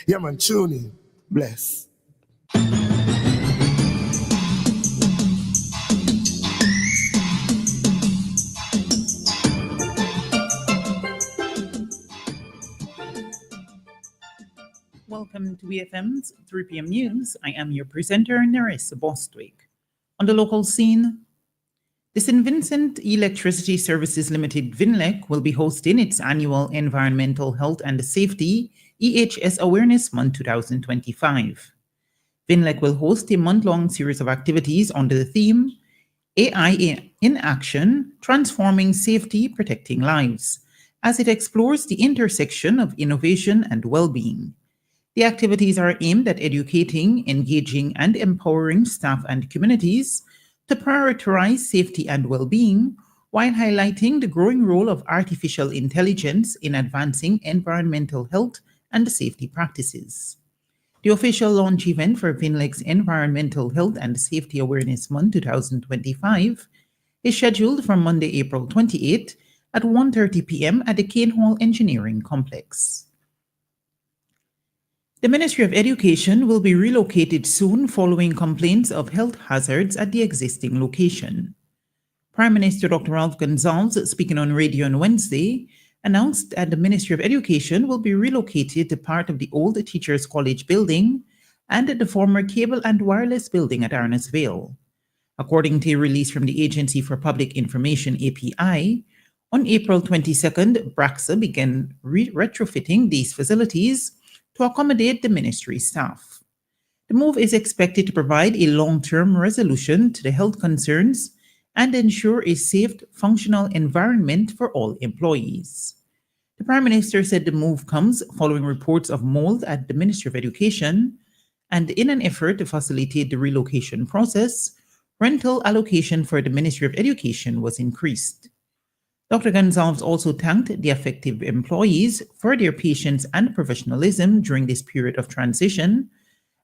Yeah, man, tune in. Bless. Welcome to BFM's 3 p.m. News. I am your presenter, Nerissa Bostwick. On the local scene, the St. Vincent Electricity Services Limited VINLEC will be hosting its annual Environmental Health and Safety EHS Awareness Month 2025. VINLEC will host a month-long series of activities under the theme AI in Action, Transforming Safety, Protecting Lives, as it explores the intersection of innovation and well-being. The activities are aimed at educating, engaging, and empowering staff and communities to prioritize safety and well-being while highlighting the growing role of artificial intelligence in advancing environmental health and safety practices. The official launch event for VINLEC's Environmental Health and Safety Awareness Month 2025 is scheduled for Monday, April 28 at 1:30 p.m. at the Kane Hall Engineering Complex. The Ministry of Education will be relocated soon following complaints of health hazards at the existing location. Prime Minister Dr. Ralph Gonsalves, speaking on radio on Wednesday, announced that the Ministry of Education will be relocated to part of the old Teachers College building and the former Cable and Wireless building at Arnasville. According to a release from the Agency for Public Information API, on April 22nd, BRACSA began retrofitting these facilities to accommodate the ministry staff. The move is expected to provide a long-term resolution to the health concerns and ensure a safe, functional environment for all employees. The Prime Minister said the move comes following reports of mold at the Ministry of Education, and in an effort to facilitate the relocation process, rental allocation for the Ministry of Education was increased. Dr. Gonsalves also thanked the affected employees for their patience and professionalism during this period of transition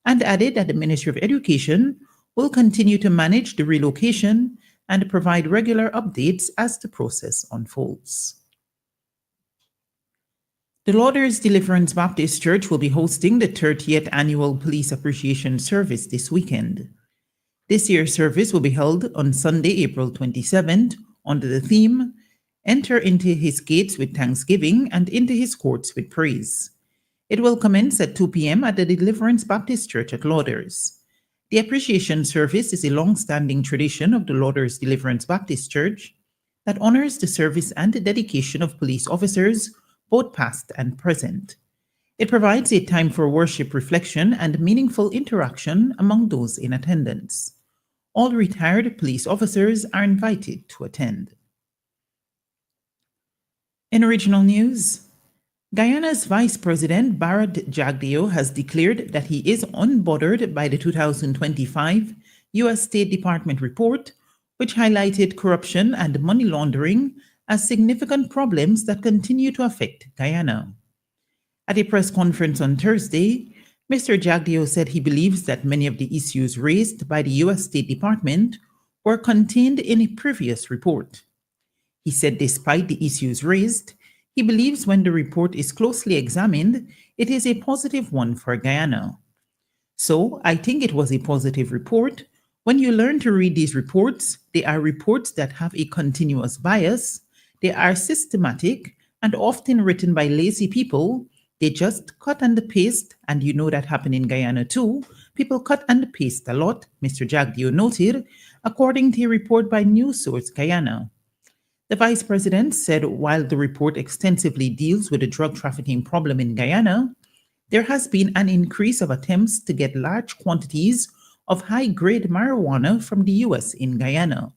and added that the Ministry of Education will continue to manage the relocation and provide regular updates as the process unfolds. The Lauders Deliverance Baptist Church will be hosting the 30th Annual Police Appreciation Service this weekend. This year's service will be held on Sunday, April 27th, under the theme Enter into his gates with thanksgiving and into his courts with praise. It will commence at 2 p.m. at the Deliverance Baptist Church at Lauders. The appreciation service is a long-standing tradition of the Lauders Deliverance Baptist Church that honors the service and the dedication of police officers, both past and present. It provides a time for worship, reflection, and meaningful interaction among those in attendance. All retired police officers are invited to attend. In regional news, Guyana's Vice President Bharat Jagdeo has declared that he is unbothered by the 2025 U.S. State Department report, which highlighted corruption and money laundering as significant problems that continue to affect Guyana. At a press conference on Thursday, Mr. Jagdeo said he believes that many of the issues raised by the U.S. State Department were contained in a previous report. He said despite the issues raised, he believes when the report is closely examined, it is a positive one for Guyana. So, I think it was a positive report. When you learn to read these reports, they are reports that have a continuous bias, they are systematic, and often written by lazy people. They just cut and paste, and you know that happened in Guyana too. People cut and paste a lot, Mr. Jagdeo noted, according to a report by News Source Guyana. The vice president said while the report extensively deals with the drug trafficking problem in Guyana, there has been an increase of attempts to get large quantities of high-grade marijuana from the U.S. in Guyana.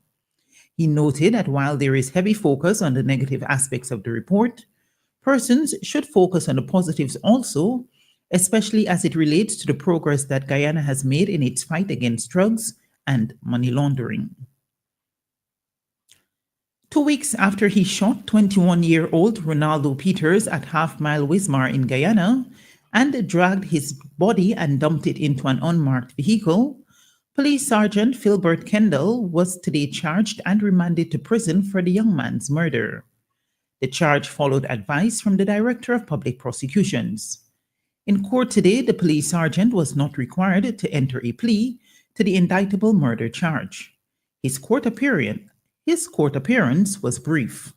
He noted that while there is heavy focus on the negative aspects of the report, persons should focus on the positives also, especially as it relates to the progress that Guyana has made in its fight against drugs and money laundering. 2 weeks after he shot 21-year-old Ronaldo Peters at Half Mile Wismar in Guyana and dragged his body and dumped it into an unmarked vehicle, Police Sergeant Philbert Kendall was today charged and remanded to prison for the young man's murder. The charge followed advice from the Director of Public Prosecutions. In court today, the police sergeant was not required to enter a plea to the indictable murder charge. His court appearance was brief.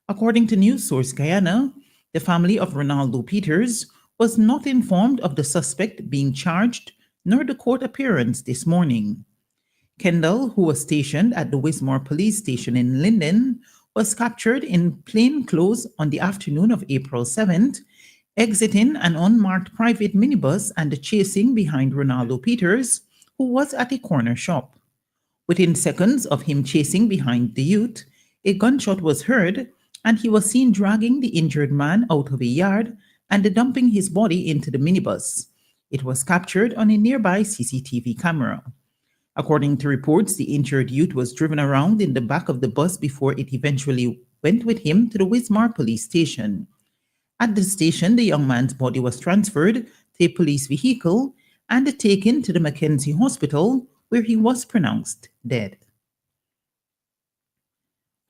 According to News Source Guyana, the family of Ronaldo Peters was not informed of the suspect being charged nor the court appearance this morning. Kendall, who was stationed at the Wismore Police Station in Linden, was captured in plain clothes on the afternoon of April 7th, exiting an unmarked private minibus and chasing behind Ronaldo Peters, who was at a corner shop. Within seconds of him chasing behind the youth, a gunshot was heard, and he was seen dragging the injured man out of a yard and dumping his body into the minibus. It was captured on a nearby CCTV camera. According to reports, the injured youth was driven around in the back of the bus before it eventually went with him to the Wismar police station. At the station, the young man's body was transferred to a police vehicle and taken to the Mackenzie Hospital, where he was pronounced dead.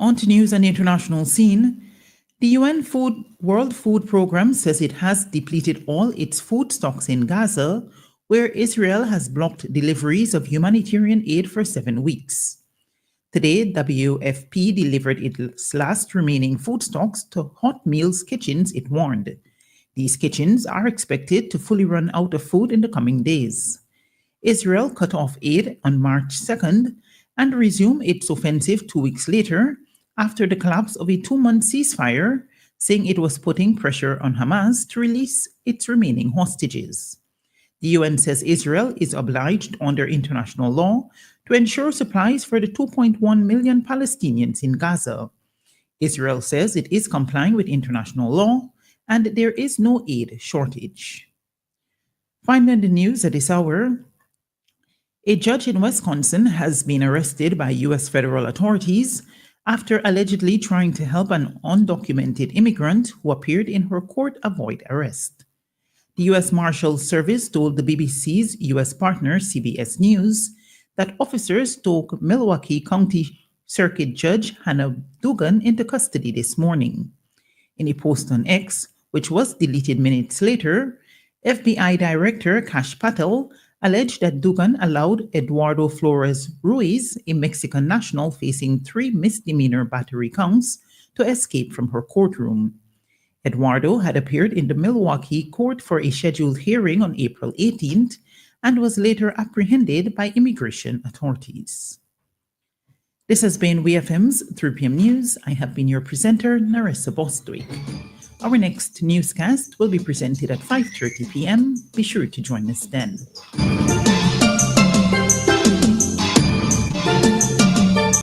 On to news on the international scene. The UN World Food Programme says it has depleted all its food stocks in Gaza, where Israel has blocked deliveries of humanitarian aid for 7 weeks. Today, WFP delivered its last remaining food stocks to Hot Meals kitchens, it warned. These kitchens are expected to fully run out of food in the coming days. Israel cut off aid on March 2nd and resumed its offensive 2 weeks later after the collapse of a 2-month ceasefire, saying it was putting pressure on Hamas to release its remaining hostages. The UN says Israel is obliged under international law to ensure supplies for the 2.1 million Palestinians in Gaza. Israel says it is complying with international law and there is no aid shortage. Finally, in the news at this hour, a judge in Wisconsin has been arrested by U.S. federal authorities after allegedly trying to help an undocumented immigrant who appeared in her court avoid arrest. The U.S. Marshals Service told the BBC's U.S. partner, CBS News, that officers took Milwaukee County Circuit Judge Hannah Dugan into custody this morning. In a post on X, which was deleted minutes later, FBI Director Kash Patel alleged that Dugan allowed Eduardo Flores Ruiz, a Mexican national facing 3 misdemeanor battery counts, to escape from her courtroom. Eduardo had appeared in the Milwaukee court for a scheduled hearing on April 18th and was later apprehended by immigration authorities. This has been WFM's 3 p.m. News. I have been your presenter, Narissa Bostwick. Our next newscast will be presented at 5:30 p.m. Be sure to join us then.